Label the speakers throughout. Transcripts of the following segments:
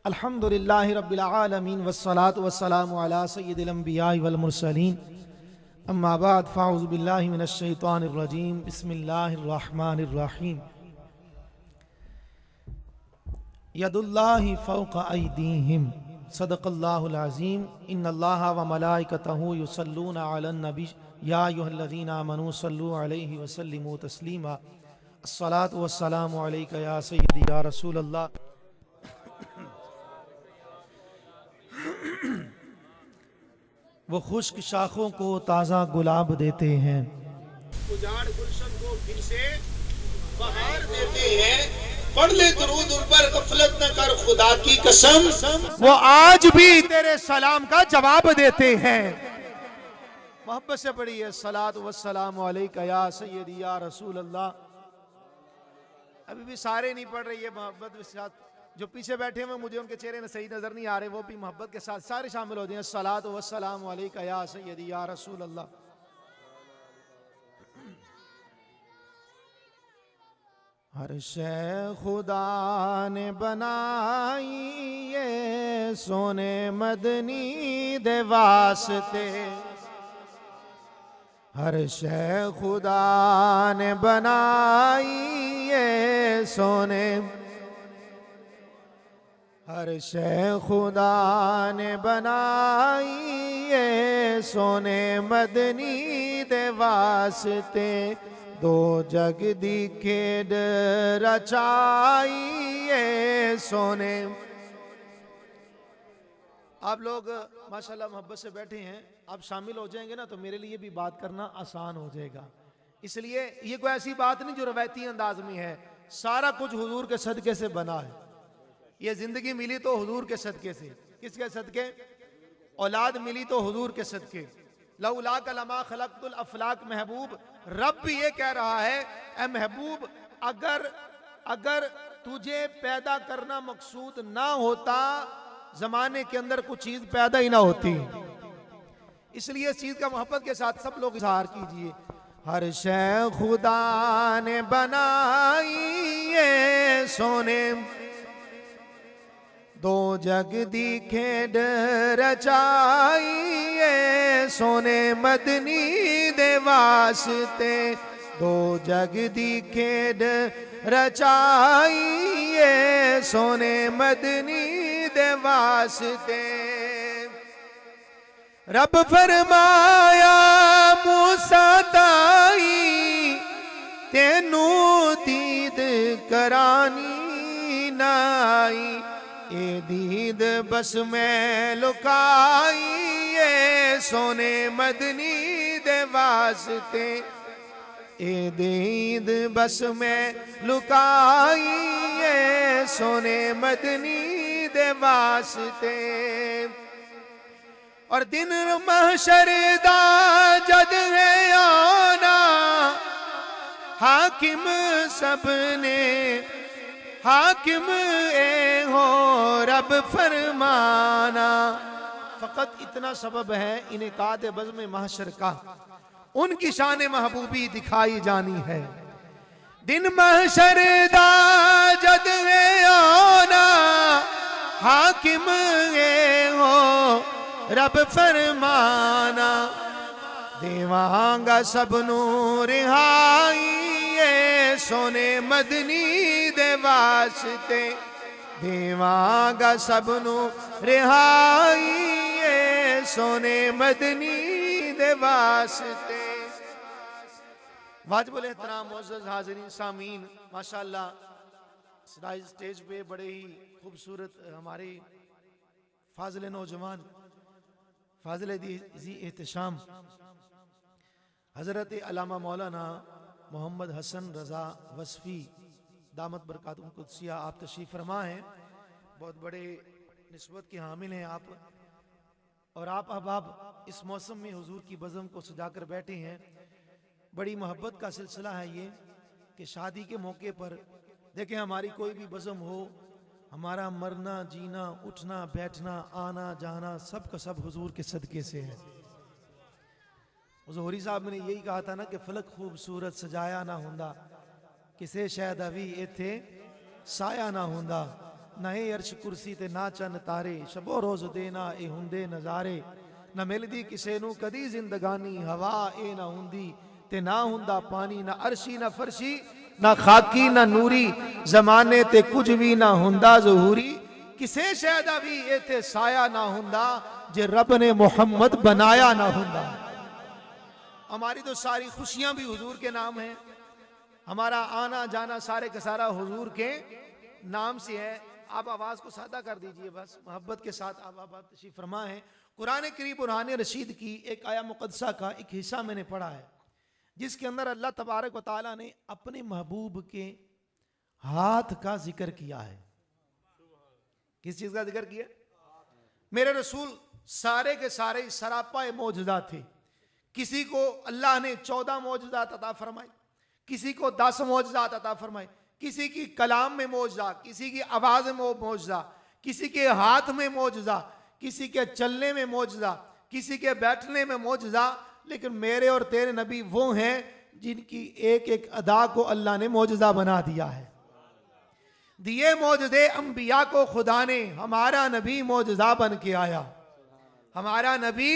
Speaker 1: अल्हम्दुलिल्लाहि रब्बिल आलमीन वस्सलातु वस्सलामु अला सय्यिदिल अंबियाइ वल मुरसलीन अम्मा बाद फ़अऊज़ु बिल्लाहि मिनश शैतानिर रजीम बिस्मिल्लाहिर रहमानिर रहीम यदुल्लाहि फ़ौक़ अयदीहिम सदक़ल्लाहुल अज़ीम इन्नल्लाहा व मलाइकतहु युसल्लूना अलन नबी या अय्युहल्लज़ीना आमनू सल्लू अलैहि व सल्लिमू तस्लीमा अस्सलातु वस्सलामु अलैका या सय्यदी या रसूलल्लाह। वो खुश्क शाखों को ताज़ा गुलाब देते हैं,
Speaker 2: उजाड़ गुलशन को फिर से बहार देते हैं। पढ़ ले दुरूद उन पर, गफलत न कर खुदा की कसम,
Speaker 1: वो आज भी तेरे सलाम का जवाब देते हैं। मोहब्बत से पढ़िए सलात वस्सलामु अलैका या सय्यदी या रसूल अल्लाह। अभी भी सारे नहीं पढ़ रही है मोहब्बत के साथ। जो पीछे बैठे हुए मुझे उनके चेहरे में सही नजर नहीं आ रहे, वो भी मोहब्बत के साथ सारे शामिल हो जाएं। सलात वस्सलामु अलैका या सय्यदी या रसूल अल्लाह। हर शय खुदा ने बनाई ये सोने मदनी दे वास्ते, हर शय खुदा ने बनाई ये सोने, हर शय खुदा ने बनाई ये सोने मदनी दे वास्ते, दो जग दी खेड रचाई ये सोने। आप लोग माशाल्लाह मोहब्बत से बैठे हैं, आप शामिल हो जाएंगे ना तो मेरे लिए भी बात करना आसान हो जाएगा। इसलिए ये कोई ऐसी बात नहीं जो रवायती अंदाज में है, सारा कुछ हुजूर के सदके से बना है। ये जिंदगी मिली तो हुजूर के सदके से। किसके सदके? औलाद मिली तो हुजूर के सदके। लौला का लमा खलक़तुल अफलाक महबूब, रब भी ये कह रहा है ए महबूब, अगर तुझे पैदा करना मकसूद ना होता, जमाने के अंदर कुछ चीज पैदा ही ना होती। इसलिए इस चीज का मोहब्बत के साथ सब लोग इज़हार कीजिए। हर शय खुदा ने बनाई ये सोने, दो जग दी खेड रचाई ये सोने मदनी दे वास्ते, दो जग दी खेड रचाई ये सोने मदनी दे वास्ते। रब फरमाया मूसा ताई तेनू दीद करानी नाई, ए दीद बस मैं लुकाई ये सोने मदनी दे वास्ते, ए दीद बस मैं लुकाई ये सोने मदनी दे वास्ते। और दिन महशर दा जद है आना, हाकिम सबने हाकिम ए हो रब फरमाना। फकत इतना सबब है इनेकाद बज़्म महशर का, उनकी शान महबूबी दिखाई जानी है। दिन महशर दा जद है आना, हाकिम ए हो रब फरमाना, देवांगा सबनू रिहाई ये सोने मदनी दे वास्ते, देवांगा सबनू रिहाई ये सोने मदनी दे वास्ते। वाजिबुल एहतराम मुअज़्ज़ज़ हाज़िरीन सामीन, माशाअल्लाह स्टेज पे बड़े ही खूबसूरत हमारे फाज़िल नौजवान, फाज़िल ज़ी एहतशाम हज़रत अल्लामा मौलाना मोहम्मद हसन रज़ा वस्फ़ी दामत बरकातुहुल कुद्सिया आप तशरीफ़ फरमा हैं। बहुत बड़े निस्बत के हामिल हैं आप, और आप अब इस मौसम में हुजूर की बज़म को सजा कर बैठे हैं। बड़ी मोहब्बत का सिलसिला है ये कि शादी के मौके पर देखें, हमारी कोई भी बज़म हो, हमारा मरना जीना उठना बैठना आना जाना सब का सब हुजूर के सदके से है। ज़ोहरी साहब ने यही कहा था ना कि फलक खूबसूरत सजाया ना हुंदा, किसे शायद अभी इथे साया ना हुंदा, ना ए अर्श कुर्सी ते ना चन तारे, शबो रोज देना ए हुंदे नजारे, ना मिलदी किसे नू कदी जिंदगानी, हवा ए ना हुंदी ते ना हुंदा पानी, ना अर्शी ना फरशी ना खाकी ना नूरी, जमाने ते कुछ भी ना हुंदा ज़हूरी, किसे शैदा भी एते साया ना हुंदा, जे रब ने मोहम्मद बनाया ना हुंदा। हमारी तो सारी खुशियां भी हुजूर के नाम है, हमारा आना जाना सारे का सारा हुजूर के नाम से है। आप आवाज को सादा कर दीजिए बस, मोहब्बत के साथ आप तशरीफ फरमा है। कुरान करीम बुरहान रशीद की एक आया मुक़द्दसा का एक हिस्सा मैंने पढ़ा है, जिसके अंदर अल्लाह तबारक व तआला ने अपने महबूब के हाथ का जिक्र किया है। किस चीज का जिक्र किया? मेरे रसूल सारे के सारे सरापा मौजूदात थे। किसी को अल्लाह ने 14 मौजूदात अता फरमाए, किसी को 10 मौजूदात अता फरमाए, किसी की कलाम में मौजूदा, किसी की आवाज में मौजूदा, किसी के हाथ में मौजूदा, किसी के चलने में मौजूदा, किसी के बैठने में मौजूदा। लेकिन मेरे और तेरे नबी वो हैं जिनकी एक एक अदा को अल्लाह ने मौजूदा बना दिया है। दिए मौजूदे अंबिया को खुदा ने, हमारा नबी मौजूदा बन के आया, हमारा नबी।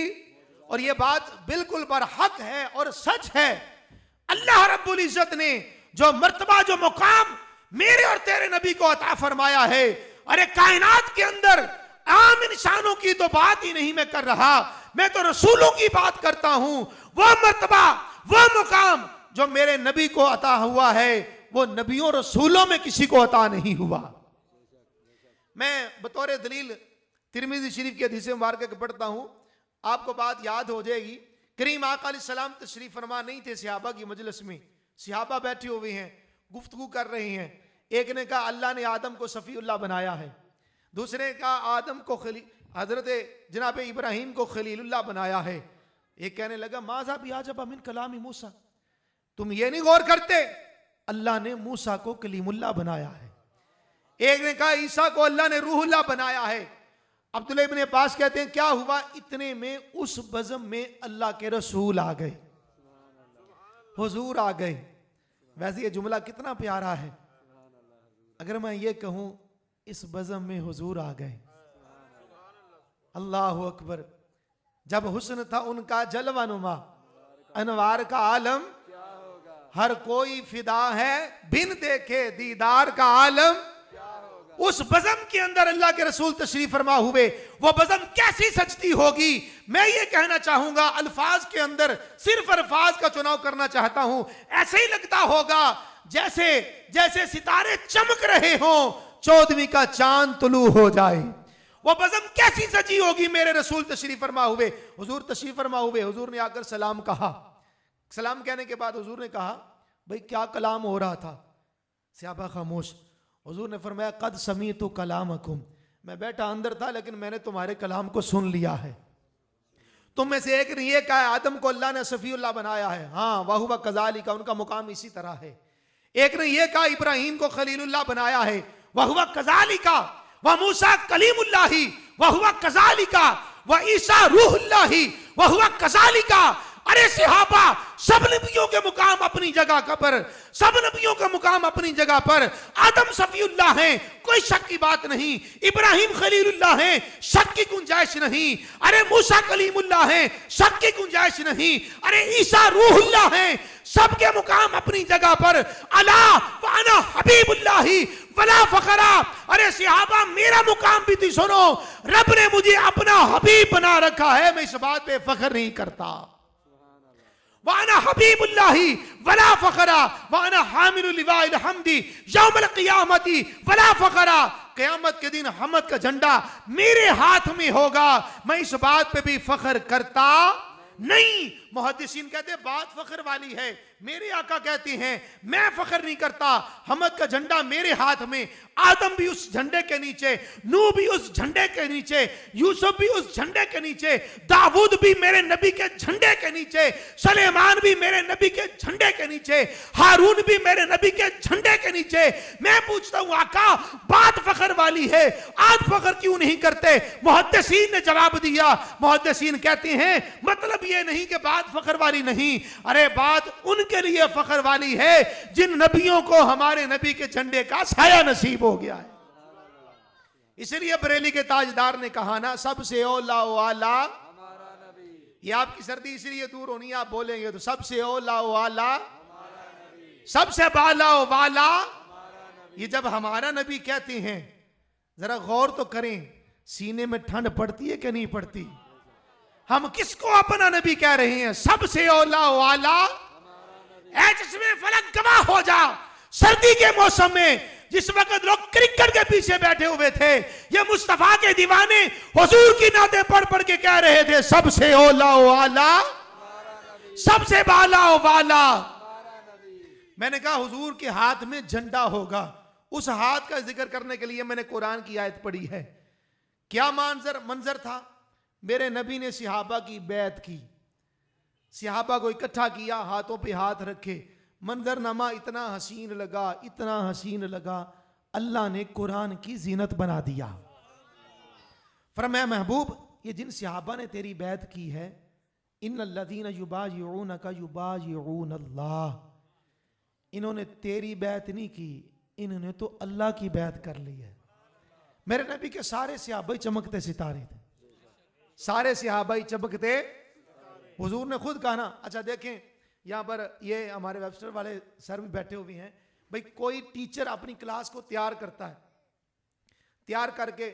Speaker 1: और ये बात बिल्कुल बरहक है और सच है। अल्लाह रब्बुल इज्जत ने जो मर्तबा, जो मुकाम मेरे और तेरे नबी को अता फरमाया है, अरे कायनात के अंदर आम इंसानों की तो बात ही नहीं मैं कर रहा, मैं तो रसूलों की बात करता हूं। वो मर्तबा, वो मुकाम जो मेरे नबी को अता हुआ है, वो नबियों रसूलों में किसी को अता नहीं हुआ। मैं बतौर दलील तिरमिज़ी शरीफ के हदीस मुबारक के पढ़ता हूं, आपको बात याद हो जाएगी। करीम आका अलैहिस्सलाम तशरीफ फरमा नहीं थे सहाबा की मजलिस में, सहाबा बैठे हुए हैं, गुफ्तगू कर रहे हैं। एक ने कहा अल्लाह ने आदम को सफ़ीउल्लाह बनाया है, दूसरे ने कहा आदम को हजरत जनाब इब्राहिम को खलीलुल्लाह बनाया है। एक कहने लगा माज़ा भी आजब मिन कलामी मूसा, तुम ये नहीं गौर करते अल्लाह ने मूसा को कलीमुल्लाह बनाया है। एक ने कहा ईसा को अल्लाह ने रूहुल्लाह बनाया है। अब्दुल्लाह इब्न अब्बास कहते हैं क्या हुआ, इतने में उस बज़म में अल्लाह के रसूल आ गए, हुजूर आ गए। वैसे ये जुमला कितना प्यारा है। अगर मैं ये कहूं इस बज़म में हुजूर आ गए, अल्लाह अकबर। जब हुस्न था उनका जलवा नुमा, अनवार का आलम, हर कोई फिदा है बिन देखे दीदार का आलम। उस बज़म के अंदर अल्लाह के रसूल तशरीफ फरमा हुए, वो बज़म कैसी सजती होगी। मैं ये कहना चाहूंगा, अल्फाज के अंदर सिर्फ अल्फाज का चुनाव करना चाहता हूं। ऐसे ही लगता होगा जैसे जैसे सितारे चमक रहे हों, 14वीं का चांद तुलू हो जाए। वो बज़म कैसी सजी होगी। मेरे रसूल तशरीफ फरमा हुए, हुजूर तशरीफ फरमा हुए, हुजूर ने आकर सलाम कहा। सलाम कहने के बाद हुजूर ने कहा भाई क्या कलाम हो रहा था? सहाबा खामोश। हुजूर ने फरमाया कद समीतु कलामकुम, मैं बैठा अंदर था लेकिन मैंने तुम्हारे कलाम को सुन लिया है। तुम में से एक ने ये कहा आदम को अल्लाह ने सफीउल्लाह बनाया है, हाँ वाहुवा कज़ालिका, उनका मुकाम इसी तरह है। एक ने ये कहा इब्राहिम को खलीलुल्लाह बनाया है, वाहुवा कज़ालिका, व मूसा कलीमुल्लाही वाहुवा कज़ालिका, व ईसा रूहुल्लाही वाहुवा कज़ालिका। अरे सहाबा, सब नबियों के मुकाम अपनी जगह पर, सब नबियों का मुकाम अपनी जगह पर। आदम सफीउल्लाह हैं, कोई शक की बात नहीं। इब्राहिम खलीलुल्लाह हैं, शक की गुंजाइश नहीं। अरे मूसा कलीमुल्लाह हैं, शक की गुंजाइश नहीं। अरे ईसा रूहुल्लाह हैं, सबके मुकाम अपनी जगह पर। अला व अना हबीबुल्लाही वला फखरा। अरे सहाबा, मेरा मुकाम भी तो सुनो, रब ने मुझे अपना हबीब बना रखा है, मैं इस बात पे फख्र नहीं करता। वाना हबीबुल्लाही वला फखरा, वाना हामिलुल लिवाइल हम्दी यौमल क़ियामती वला फखरा। क़यामत के दिन हमद का झंडा मेरे हाथ में होगा, मैं इस बात पे भी फख्र करता नहीं। मुहद्दिसीन कहते बात फख्र वाली है। मेरे आका कहते हैं मैं फख्र नहीं करता, हमद का झंडा मेरे हाथ में। आदम भी उस झंडे के नीचे, नूह भी उस झंडे के नीचे, यूसुफ भी उस झंडे के नीचे, दाऊद भी मेरे नबी के झंडे के नीचे, सुलेमान भी मेरे नबी के झंडे के नीचे, हारून भी मेरे नबी के झंडे के नीचे। मैं पूछता हूं आका, बात फख्र वाली है, आज फख्र क्यों नहीं करते? मुहद्दिसीन ने जवाब दिया। मुहद्दिसीन कहते हैं मतलब ये नहीं कि बात फख्र वाली नहीं, अरे बात उनके लिए फख्र वाली है जिन नबियों को हमारे नबी के झंडे का साया नसीब हो गया है। इसलिए बरेली के ताजदार ने कहा ना, सबसे औला वाला
Speaker 3: हमारा नबी,
Speaker 1: ये आपकी सर्दी इसलिए दूर होनी, आप बोलेंगे तो सबसे औला वाला, सबसे बाला वाला। ये जब हमारा नबी कहते हैं, जरा गौर तो करें, सीने में ठंड पड़ती है कि नहीं पड़ती? हम किसको अपना नबी कह रहे हैं? सबसे औला वाला। ऐ जिसमें फलक गवाह हो जा, सर्दी के मौसम में जिस वक्त लोग क्रिकेट के पीछे बैठे हुए थे, ये मुस्तफा के दीवाने हुजूर की नाते पढ़ पढ़ के कह रहे थे, सबसे औला वाला, सबसे बाला वाला। मैंने कहा हुजूर के हाथ में झंडा होगा, उस हाथ का जिक्र करने के लिए मैंने कुरान की आयत पढ़ी है। क्या मंजर था? मेरे नबी ने सहाबा की बैत की, सहाबा को इकट्ठा किया, हाथों पे हाथ रखे, मंजरनामा इतना हसीन लगा, इतना हसीन लगा, अल्लाह ने कुरान की जीनत बना दिया। फरमाया महबूब, ये जिन सहाबा ने तेरी बैत की है, इन्नल्लज़ीना युबायिऊनका युबायिऊन अल्लाह, इन्होंने तेरी बैत नहीं की, इन्होंने तो अल्लाह की बैत कर ली है। मेरे नबी के सारे सहाबा चमकते सितारे थे, सारे सहाबा चमकते। हुजूर ने खुद कहा ना, अच्छा देखें यहाँ पर ये हमारे वेबसाइट वाले सर भी बैठे हुए हैं, भाई कोई टीचर अपनी क्लास को तैयार करता है, तैयार करके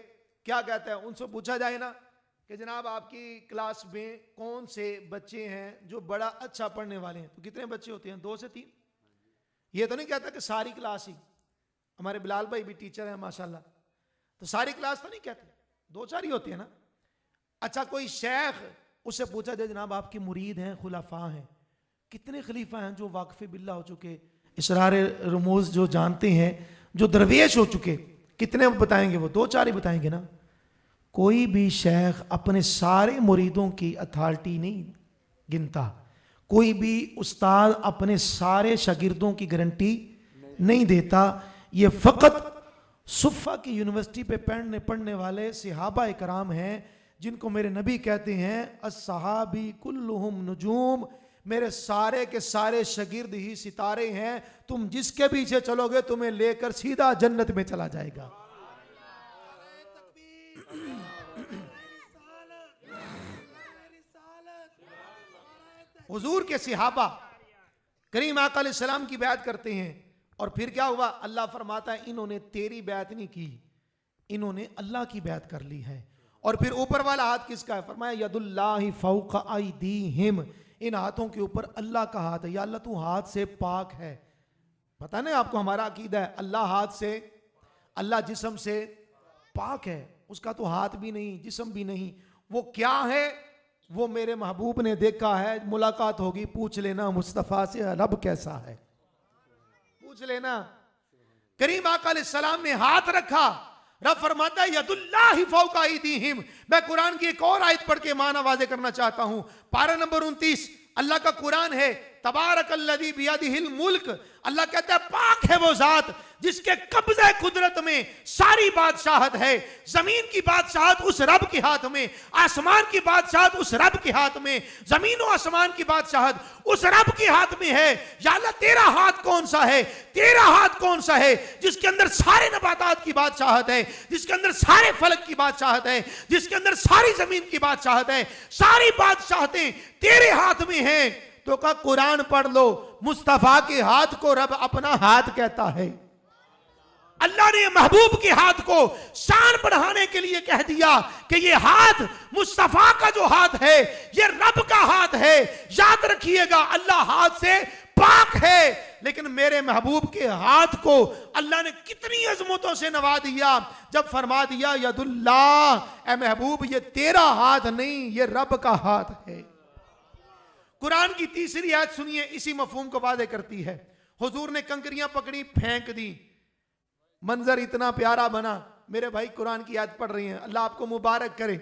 Speaker 1: क्या कहता है, उनसे पूछा जाए ना कि जनाब आपकी क्लास में कौन से बच्चे हैं जो बड़ा अच्छा पढ़ने वाले हैं, तो कितने बच्चे होते हैं? 2 से 3। ये तो नहीं कहता कि सारी क्लास ही, हमारे बिलाल भाई भी टीचर हैं माशाल्लाह, तो सारी क्लास तो नहीं कहते, 2-4 ही होती है ना। अच्छा कोई शेख, उससे पूछा जाए जनाब आपके मुरीद हैं, खुलाफा हैं, कितने खलीफा हैं जो वाक़िफ़ बिल्लाह हो चुके, इसरार रमूज़ जो जानते हैं, जो दरवेश हो चुके, कितने बताएंगे? वो 2-4 ही बताएंगे ना। कोई भी शेख अपने सारे मुरीदों की अथॉरिटी नहीं गिनता, कोई भी उस्ताद अपने सारे शागिर्दों की गारंटी नहीं देता। ये फ़कत सुफ़ा की यूनिवर्सिटी पे पढ़ने वाले सहाबा कराम हैं, जिनको मेरे नबी कहते हैं अस्सहाबी कुल्लुहुम नुजूम, मेरे सारे के सारे शागिर्द ही सितारे हैं, तुम जिसके पीछे चलोगे तुम्हें लेकर सीधा जन्नत में चला जाएगा। हुजूर के सहाबा करीम आका अलैहिस्सलाम की बैत करते हैं, और फिर क्या हुआ? अल्लाह फरमाता है इन्होंने तेरी बैत नहीं की, इन्होंने अल्लाह की बैत कर ली है। और फिर ऊपर वाला हाथ किसका है? फरमाया यदुल्लाहि फौका अयदीहिम, इन हाथों के ऊपर अल्लाह का हाथ है। या अल्लाह तू हाथ से पाक है। पता नहीं आपको हमारा अकीदा है, अल्लाह हाथ से, अल्लाह जिस्म से पाक है, उसका तो हाथ भी नहीं, जिस्म भी नहीं। वो क्या है? वो मेरे महबूब ने देखा है, मुलाकात होगी, पूछ लेना मुस्तफ़ा से रब कैसा है, पूछ लेना। करीम आका अलैहिस्सलाम ने हाथ रखा, रब फरमाता है यदुल्लाहि फौका अयदीहिम। मैं कुरान की एक और आयत पढ़ के माना वाज़े करना चाहता हूं, पारा नंबर 29 अल्लाह का कुरान है, तबारकल्लज़ी बियदिहिल मुल्क। अल्लाह कहता है पाक है वो जात जिसके कब्ज़े कुदरत में सारी बादशाहत है। जमीन की बादशाहत उस रब के हाथ में, आसमान की बादशाहत उस रब के हाथ में, जमीन और आसमान की बादशाहत उस रब के हाथ में है। या अल्लाह तेरा हाथ कौन सा है? तेरा हाथ कौन सा है जिसके अंदर सारे नबातात की बादशाहत है, जिसके अंदर सारे फलक की बादशाहत है, जिसके अंदर सारी जमीन की बादशाहत है, सारी बादशाहतें तेरे हाथ में हैं। तो का कुरान पढ़ लो, मुस्तफा के हाथ को रब अपना हाथ कहता है। अल्लाह ने महबूब के हाथ को शान बढ़ाने के लिए कह दिया कि ये हाथ मुस्तफा का जो हाथ है ये रब का हाथ है। याद रखिएगा अल्लाह हाथ से पाक है, लेकिन मेरे महबूब के हाथ को अल्लाह ने कितनी अजमतों से नवा दिया जब फरमा दिया यदुल्लाह, ए महबूब ये तेरा हाथ नहीं, ये रब का हाथ है। कुरान की तीसरी आयत सुनिए, इसी मफहूम को वादे करती है। हुजूर ने कंकरियां पकड़ी, फेंक दी, मंजर इतना प्यारा बना। मेरे भाई कुरान की आयत पढ़ रही हैं, अल्लाह आपको मुबारक करे।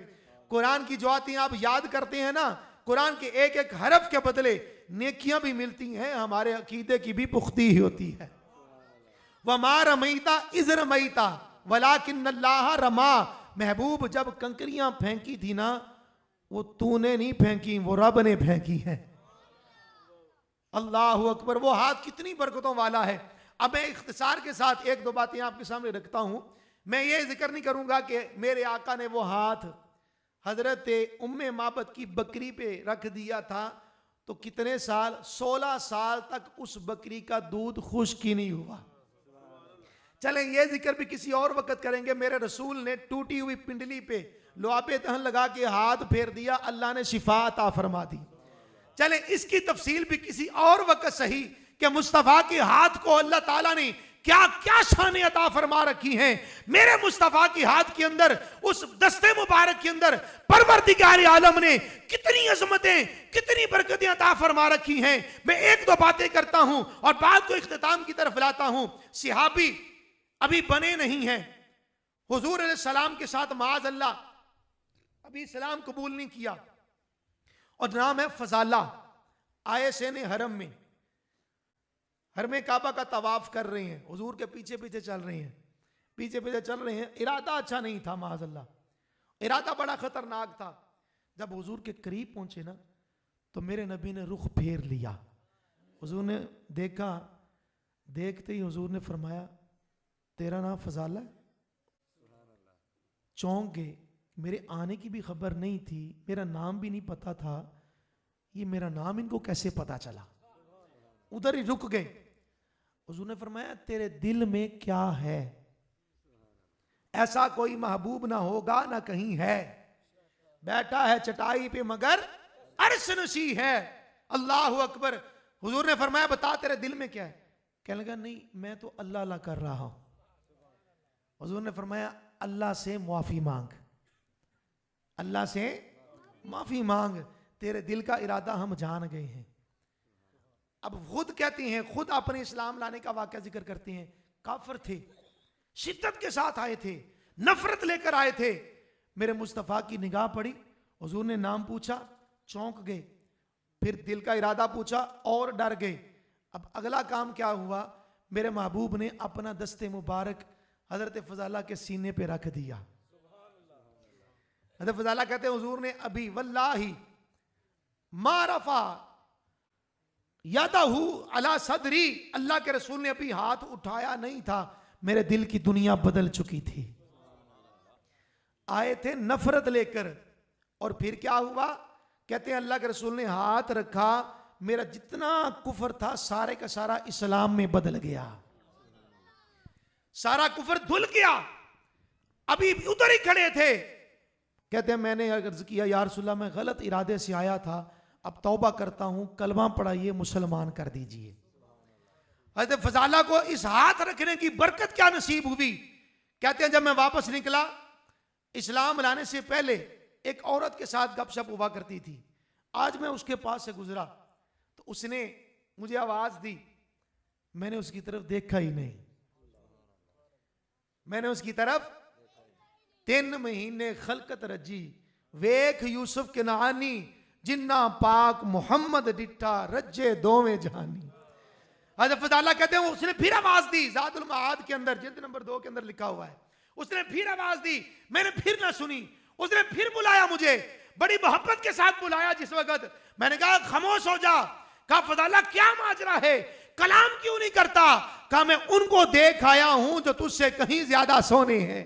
Speaker 1: कुरान की जो आती आप याद करते हैं ना, कुरान के एक एक हरफ के बदले नेकियां भी मिलती हैं, हमारे अकीदे की भी पुख्ती ही होती है। वमा रमैता इज़ रमैता वलाकिन्नल्लाह रमा। महबूब जब कंकरियां फेंकी थी ना, वो तूने नहीं फेंकी, वो रब ने फेंकी है। अल्लाह अकबर। वो हाथ कितनी बरकतों वाला है। अब मैं इख्तिसार के साथ एक दो बातें आपके सामने रखता हूं। मैं ये जिक्र नहीं करूंगा कि मेरे आका ने वो हाथ हजरत उम्मे माबद की बकरी पे रख दिया था तो कितने साल, 16 साल तक उस बकरी का दूध खुश्क ही नहीं हुआ। चलें ये जिक्र भी किसी और वक्त करेंगे। मेरे रसूल ने टूटी हुई पिंडली पे लुआबे दहन लगा के हाथ फेर दिया, अल्लाह ने शिफा अता फरमा दी। चलें इसकी तफसील भी किसी और वक्त सही कि मुस्तफ़ा के हाथ को अल्लाह ताला ने क्या क्या शान अता फरमा रखी हैं। मेरे मुस्तफ़ा के हाथ के अंदर, उस दस्ते मुबारक के अंदर परवरदिगार आलम ने कितनी अजमतें, कितनी बरकतें अता फरमा रखी हैं। मैं एक दो बातें करता हूं और बात को इख्तिताम की तरफ लाता हूं। सिहाबी अभी बने नहीं हैं हुजूर अलैहि सलाम के साथ, माज अल्लाह अभी इस्लाम कबूल नहीं किया, और नाम है फजाला। आए सेने हरम में, हरम काबा का तवाफ कर रहे हैं, हुजूर के पीछे पीछे चल रहे हैं, पीछे पीछे चल रहे हैं। इरादा अच्छा नहीं था, माज अल्लाह इरादा बड़ा खतरनाक था। जब हुजूर के करीब पहुंचे ना तो मेरे नबी ने रुख फेर लिया। हुजूर ने देखा, देखते ही हुजूर ने फरमाया तेरा नाम फजाला है? चौंक गए, मेरे आने की भी खबर नहीं थी, मेरा नाम भी नहीं पता था, ये मेरा नाम इनको कैसे पता चला? उधर ही रुक गए। हुजूर ने फरमाया तेरे दिल में क्या है? ऐसा कोई महबूब ना होगा ना कहीं है, बैठा है चटाई पे मगर अर्श नशी है। अल्लाह अकबर। हुजूर ने फरमाया बता तेरे दिल में क्या है? कहने लगा नहीं मैं तो अल्लाह अल्लाह कर रहा हूं। हुजूर ने फरमाया अल्लाह से माफी मांग, अल्लाह से माफी मांग, तेरे दिल का इरादा हम जान गए हैं। अब खुद कहती हैं, खुद अपने इस्लाम लाने का वाकया जिक्र करते हैं। काफिर थे, शिद्दत के साथ आए थे, नफरत लेकर आए थे। मेरे मुस्तफ़ा की निगाह पड़ी, हुजूर ने नाम पूछा, चौंक गए, फिर दिल का इरादा पूछा और डर गए। अब अगला काम क्या हुआ? मेरे महबूब ने अपना दस्ते मुबारक हजरत फजाला के सीने पे रख दिया। हजरत फजाला कहते हैं हुजूर ने अभी वल्लाही मारफा यादहू अला सदरी, अल्लाह के रसूल ने अभी हाथ उठाया नहीं था, मेरे दिल की दुनिया बदल चुकी थी। आए थे नफरत लेकर, और फिर क्या हुआ? कहते हैं अल्लाह के रसूल ने हाथ रखा, मेरा जितना कुफर था सारे का सारा इस्लाम में बदल गया, सारा कुफर धुल गया। अभी उधर ही खड़े थे, कहते हैं मैंने अर्ज किया या रसूलल्लाह मैं गलत इरादे से आया था, अब तौबा करता हूं, कलमा पढ़ाइए, मुसलमान कर दीजिए। हज़रत फजाला को इस हाथ रखने की बरकत क्या नसीब हुई? कहते हैं जब मैं वापस निकला, इस्लाम लाने से पहले एक औरत के साथ गपशप हुआ करती थी। आज मैं उसके पास से गुजरा तो उसने मुझे आवाज दी, मैंने उसकी तरफ देखा ही नहीं, मैंने उसकी तरफ 3 महीने खलकत रजी, वेख यूसुफ के नानी जिन्ना पाक मोहम्मद डिठा रज्जे दोवें जहानी। हज़रत फजाला कहते हैं उसने फिर आवाज दी, ज़ातुल मआद के अंदर जिल्द नंबर 2 के अंदर लिखा हुआ है, उसने फिर आवाज दी, मैंने फिर ना सुनी, उसने फिर बुलाया मुझे, बड़ी मोहब्बत के साथ बुलाया। जिस वक्त मैंने कहा खामोश हो जा, कहा फजाला क्या माजरा है, कलाम क्यों नहीं करता? कहा मैं उनको देख आया हूं जो तुझसे कहीं ज्यादा सोने हैं,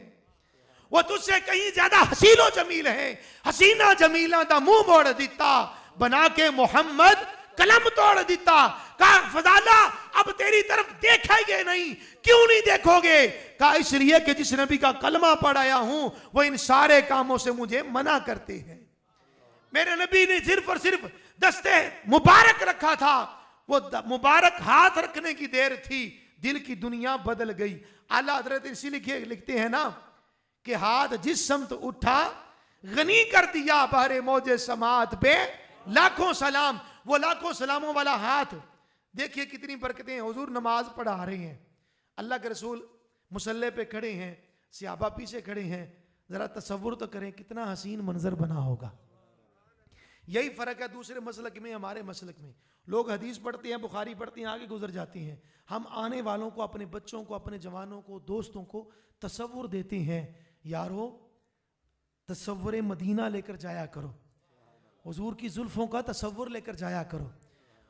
Speaker 1: वो तुझसे कहीं ज्यादा हसीनो जमील है, हसीना जमीला दा मुंह मोड़ दिता, बना के मोहम्मद कलम तोड़ दिता। कहा फजाला अब तेरी तरफ देखेंगे नहीं, क्यों नहीं देखोगे? कहा इसलिए कि जिस नबी का कलमा पढ़ाया हूं वो इन सारे कामों से मुझे मना करते हैं। मेरे नबी ने सिर्फ और सिर्फ दस्ते मुबारक रखा था, वो मुबारक हाथ रखने की देर थी, दिल की दुनिया बदल गई। आला हजरत इसीलिए लिखते हैं ना कि हाथ जिस समत उठा गनी कर दिया बहरे मौजे समात पे लाखों सलाम। वो लाखों सलामों वाला हाथ देखिए कितनी बरकतें हैं। हुजूर नमाज पढ़ा रहे हैं, अल्लाह के रसूल मुसल्ले पे खड़े हैं, सहाबा पीछे खड़े हैं, जरा तसव्वुर तो करें कितना हसीन मंजर बना होगा। यही फर्क है दूसरे मसलक में हमारे मसलक में। लोग हदीस पढ़ते हैं, बुखारी पढ़ते हैं, आगे गुजर जाती हैं। हम आने वालों को, अपने बच्चों को, अपने जवानों को, दोस्तों को तसव्वुर देते हैं, यारो तसव्वुर मदीना लेकर जाया करो, हुजूर की जुल्फों का तसव्वुर लेकर जाया करो।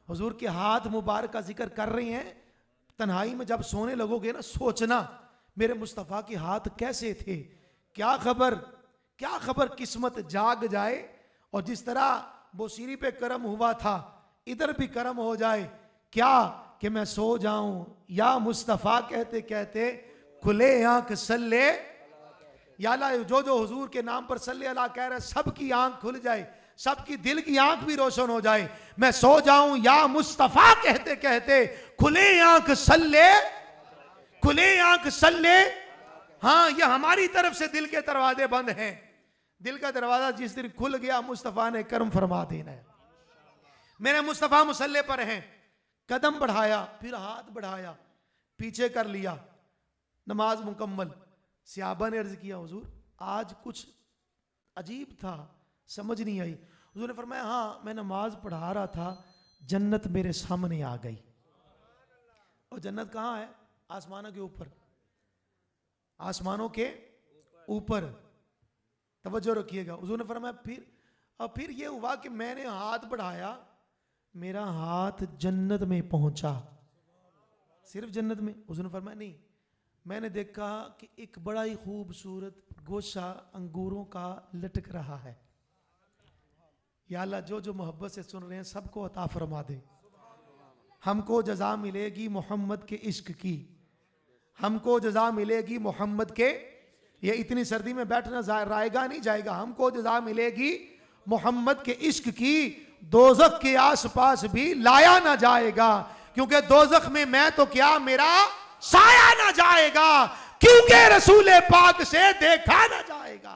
Speaker 1: हुजूर के हाथ मुबारक का जिक्र कर रहे हैं, तन्हाई में जब सोने लगोगे ना सोचना मेरे मुस्तफ़ा के हाथ कैसे थे, क्या खबर किस्मत जाग जाए और जिस तरह बोसीरी पे करम हुआ था इधर भी करम हो जाए, क्या कि मैं सो जाऊं या मुस्तफ़ा कहते कहते खुले आंख सल्ले या अल्लाह, जो हुजूर के नाम पर सल्ले अल्लाह कह रहे, सबकी आंख खुल जाए, सबकी दिल की आंख भी रोशन हो जाए, मैं सो जाऊं या मुस्तफ़ा कहते कहते खुले आंख सल्ले। हाँ, ये हमारी तरफ से दिल के दरवाजे बंद हैं। दिल का दरवाजा जिस दिन खुल गया मुस्तफ़ा ने कर्म फरमा देना है। मेरे मुस्तफ़ा मुसल्ले पर हैं, कदम बढ़ाया, फिर हाथ बढ़ाया, पीछे कर लिया, नमाज मुकम्मल। सहाबा ने अर्ज किया, हुजूर आज कुछ अजीब था, समझ नहीं आई। हुजूर ने फरमाया, हाँ मैं नमाज पढ़ा रहा था, जन्नत मेरे सामने आ गई। और जन्नत कहाँ है? आसमानों के ऊपर, आसमानों के ऊपर। तवज्जो रखिएगा। हुजूर ने फरमाया फिर ये हुआ कि मैंने हाथ बढ़ाया, मेरा हाथ जन्नत में पहुंचा। सिर्फ जन्नत में? हुजूर ने फरमाया नहीं, मैंने देखा कि एक बड़ा ही खूबसूरत गोशा अंगूरों का लटक रहा है। या अल्लाह, जो मोहब्बत से सुन रहे हैं सबको अता फरमा दे। हमको जजा मिलेगी मोहम्मद के इश्क की, हमको जजा मिलेगी मोहम्मद के, ये इतनी सर्दी में बैठना रायगा नहीं जाएगा, हमको जजा मिलेगी मोहम्मद के इश्क की, दोजख के आसपास भी लाया ना जाएगा, क्योंकि दोजख में मैं तो क्या मेरा साया ना जाएगा, क्योंकि रसूल पाक से देखा ना जाएगा,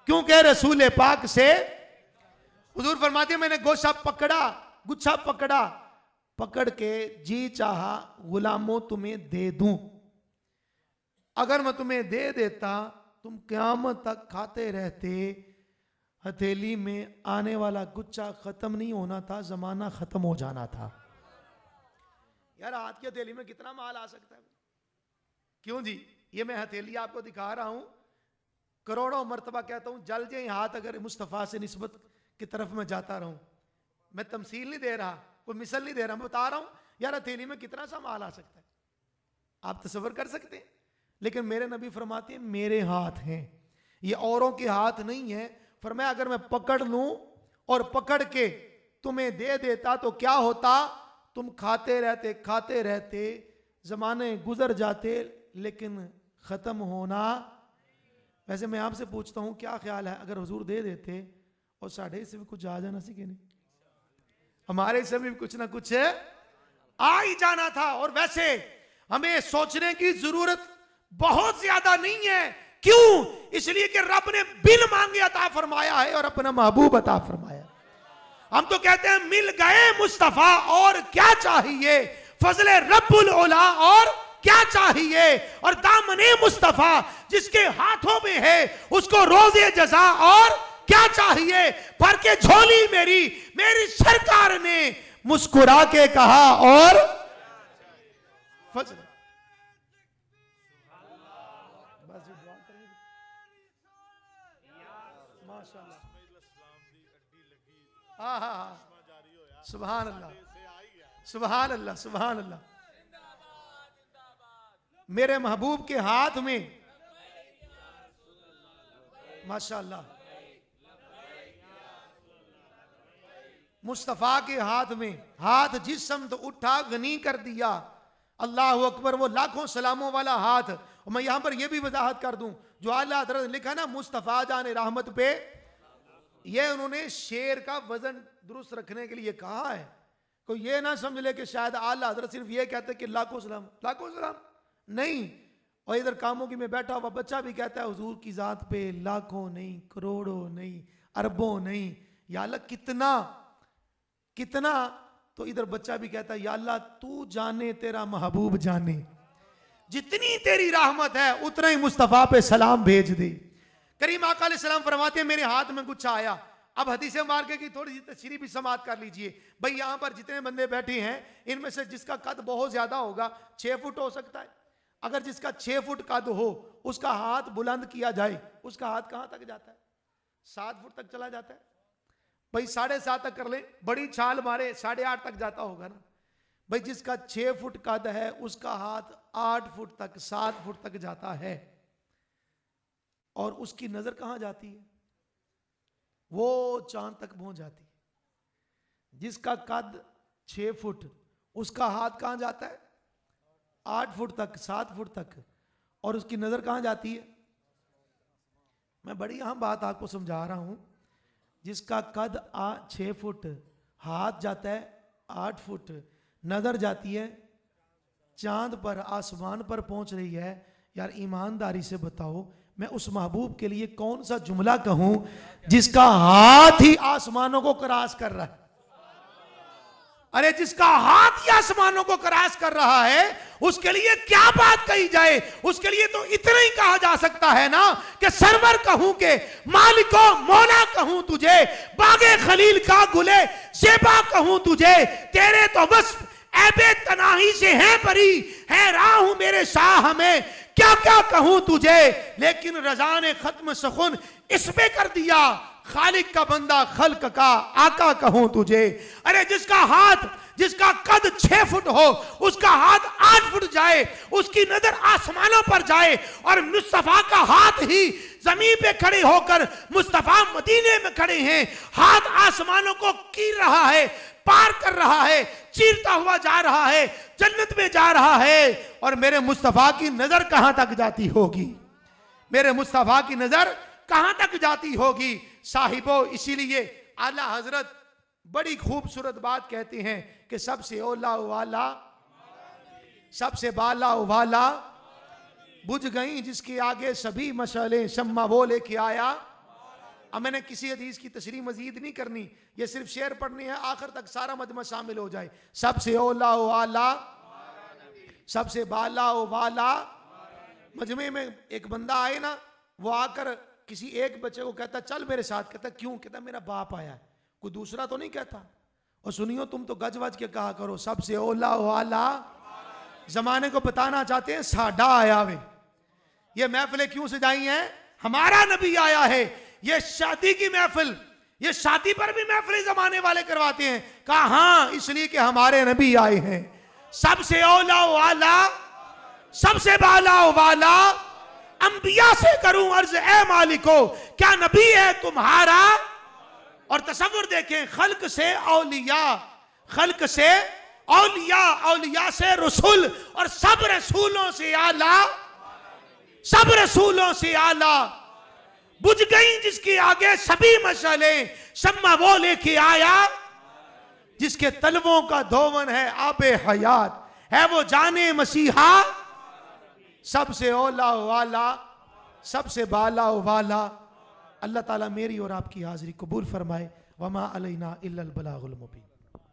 Speaker 1: क्योंकि रसूल पाक से। हुजूर फरमाते हैं, मैंने गोशा पकड़ा, गुच्छा पकड़ा, पकड़ के जी चाहा गुलामों तुम्हें दे दूं, अगर मैं तुम्हें दे देता तुम क़यामत तक खाते रहते, हथेली में आने वाला गुच्छा खत्म नहीं होना था, जमाना खत्म हो जाना था। यार हाथ की हथेली में कितना माल आ सकता है? क्यों जी, ये मैं हथेली आपको दिखा रहा हूं, करोड़ों मर्तबा कहता हूं जल जाए हाथ अगर मुस्तफ़ा से निस्बत की तरफ मैं जाता रहूं। मैं तमसील नहीं दे रहा, कोई मिसल नहीं दे रहा, मैं बता रहा हूं यार हथेली में कितना सा माल आ सकता है, आप तसव्वुर कर सकते हैं। लेकिन मेरे नबी फरमाते हैं मेरे हाथ हैं, ये औरों के हाथ नहीं है। फरमाया अगर मैं पकड़ लूं और पकड़ के तुम्हें दे देता तो क्या होता, तुम खाते रहते, जमाने गुजर जाते, लेकिन खत्म होना। वैसे मैं आपसे पूछता हूं क्या ख्याल है अगर हुजूर दे देते और साढ़े से भी कुछ आ जाना सीखे नहीं, हमारे से भी कुछ ना कुछ आ ही जाना था। और वैसे हमें सोचने की जरूरत बहुत ज्यादा नहीं है। क्यों? इसलिए कि रब ने बिन मांगे अता फरमाया है और अपना महबूब अता फरमाया। हम तो कहते हैं मिल गए मुस्तफा और क्या चाहिए, फजले रब्बुल औला और क्या चाहिए, और दामने मुस्तफा जिसके हाथों में है उसको रोज़े जज़ा और क्या चाहिए। भर के झोली मेरी सरकार ने मुस्कुरा के कहा और फजल। हाँ हाँ हाँ, सुभान अल्लाह सुभान अल्लाह सुभान अल्लाह। मेरे महबूब के हाथ में माशाअल्लाह, मुस्तफा के हाथ में, हाथ जिस समत उठा गनी कर दिया। अल्लाह अकबर, वो लाखों सलामों वाला हाथ। और मैं यहां पर यह भी वजाहत कर दूं, जो आला हज़रत लिखा ना मुस्तफा जाने रहमत पे, ये उन्होंने शेर का वजन दुरुस्त रखने के लिए कहा है। कोई ये ना समझ ले कि शायद आला हज़रत सिर्फ ये कहते कि लाखों सलाम नहीं। और इधर कामों की में बैठा हुआ बच्चा भी कहता है हुजूर की जात पे लाखों नहीं, करोड़ों नहीं, अरबों नहीं, या अल्लाह कितना। तो इधर बच्चा भी कहता है या अल्लाह तू जाने, तेरा महबूब जाने, जितनी तेरी रहमत है उतना ही मुस्तफा पे सलाम भेज दे। करीम आका अलैहिस्सलाम फरमाते हैं मेरे हाथ में गुच्छा आया। अब हदीस मुबारक की थोड़ी सी तशरीह भी समाअत कर लीजिए। भाई यहां पर जितने बंदे बैठे हैं इनमें से जिसका कद बहुत ज्यादा होगा, 6 फुट हो सकता है, अगर जिसका 6 फुट कद हो उसका हाथ बुलंद किया जाए, उसका हाथ कहां तक जाता है? 7 फुट तक चला जाता है। भाई 7.5 तक कर ले, बड़ी छाल मारे 8.5 तक जाता होगा ना। भाई जिसका 6 फुट कद है उसका हाथ 8 फुट तक 7 फुट तक जाता है, और उसकी नजर कहां जाती है? वो चांद तक पहुंच जाती है। जिसका कद 6 फुट उसका हाथ कहां जाता है? 8 फुट तक 7 फुट तक, और उसकी नजर कहां जाती है? मैं बड़ी अहम बात आपको समझा रहा हूं। जिसका कद 6 फुट, हाथ जाता है 8 फुट, नजर जाती है चांद पर, आसमान पर पहुंच रही है। यार ईमानदारी से बताओ, मैं उस महबूब के लिए कौन सा जुमला कहूं जिसका हाथ ही आसमानों को क्रॉस कर रहा है? अरे जिसका हाथ ही आसमानों को क्रॉस कर रहा है, उसके लिए क्या बात कही जाए? उसके लिए तो इतना ही कहा जा सकता है ना कि सरवर कहूं के मालिको मौला कहूं तुझे, बागे खलील का गुले ज़ेबा कहूं तुझे, तेरे तो वस्फ ऐबे तनाही से है परी, है राह मेरे शाह में, क्या क्या कहूं तुझे। लेकिन रजा ने खत्म सुखुन इसमें कर दिया, खालिक का बंदा खल्क का आका कहूं तुझे। अरे जिसका हाथ, जिसका कद 6 फुट हो, उसका हाथ 8 फुट जाए, उसकी नजर आसमानों पर जाए, और मुस्तफा का हाथ ही जमीन पे खड़े होकर, मुस्तफा मदीने में खड़े हैं, हाथ आसमानों को कीर रहा है, पार कर रहा है, चीरता हुआ जा रहा है, जन्नत में जा रहा है, और मेरे मुस्तफा की नजर कहां तक जाती होगी? मेरे मुस्तफा की नजर कहां तक जाती होगी? साहिबो, इसीलिए आला हजरत बड़ी खूबसूरत बात कहते हैं कि सबसे ओला वाला, सबसे बाला वाला, बुझ गई जिसके आगे सभी मशालें, शम्मा वो लेके आया। अब मैंने किसी हदीस की तशरीह मजीद नहीं करनी, ये सिर्फ शेर पढ़ने हैं, आखिर तक सारा मजमा शामिल हो जाए। सबसे ओला वाला, सबसे बाला वाला। मजमे में एक बंदा आए ना, वो आकर किसी एक बच्चे को कहता चल मेरे साथ, कहता क्यों? कहता मेरा बाप आया है, कोई दूसरा तो नहीं कहता। और सुनियो, तुम तो गज वज के कहा करो सबसे ओला वाला। जमाने को बताना चाहते हैं साडा आया वे। ये महफिलें क्यों सजाई हैं? हमारा नबी आया है। ये शादी की महफिल, ये शादी पर भी महफिल जमाने वाले करवाते हैं। कहा हां, इसलिए कि हमारे नबी आए हैं। सबसे ओला वाला, सबसे बाला वाला, अंबिया से करूं अर्ज ए मालिको, क्या नबी है तुम्हारा? और तसव्वुर देखें, खल्क से औलिया, खल्क से औलिया, औलिया से रसूल, और सब रसूलों से आला, सब रसूलों से आला। बुझ गई जिसके आगे सभी मशाले, शम्मा वो लेके आया जिसके तलवों का धोवन है आबे हयात, है वो जाने मसीहा। सबसे ओला वाला, सबसे बाला वाला। अल्लाह ताला मेरी और आपकी हाजिरी कबूल फरमाए। वमा अलैना इल्लल बलागुल मुबीन।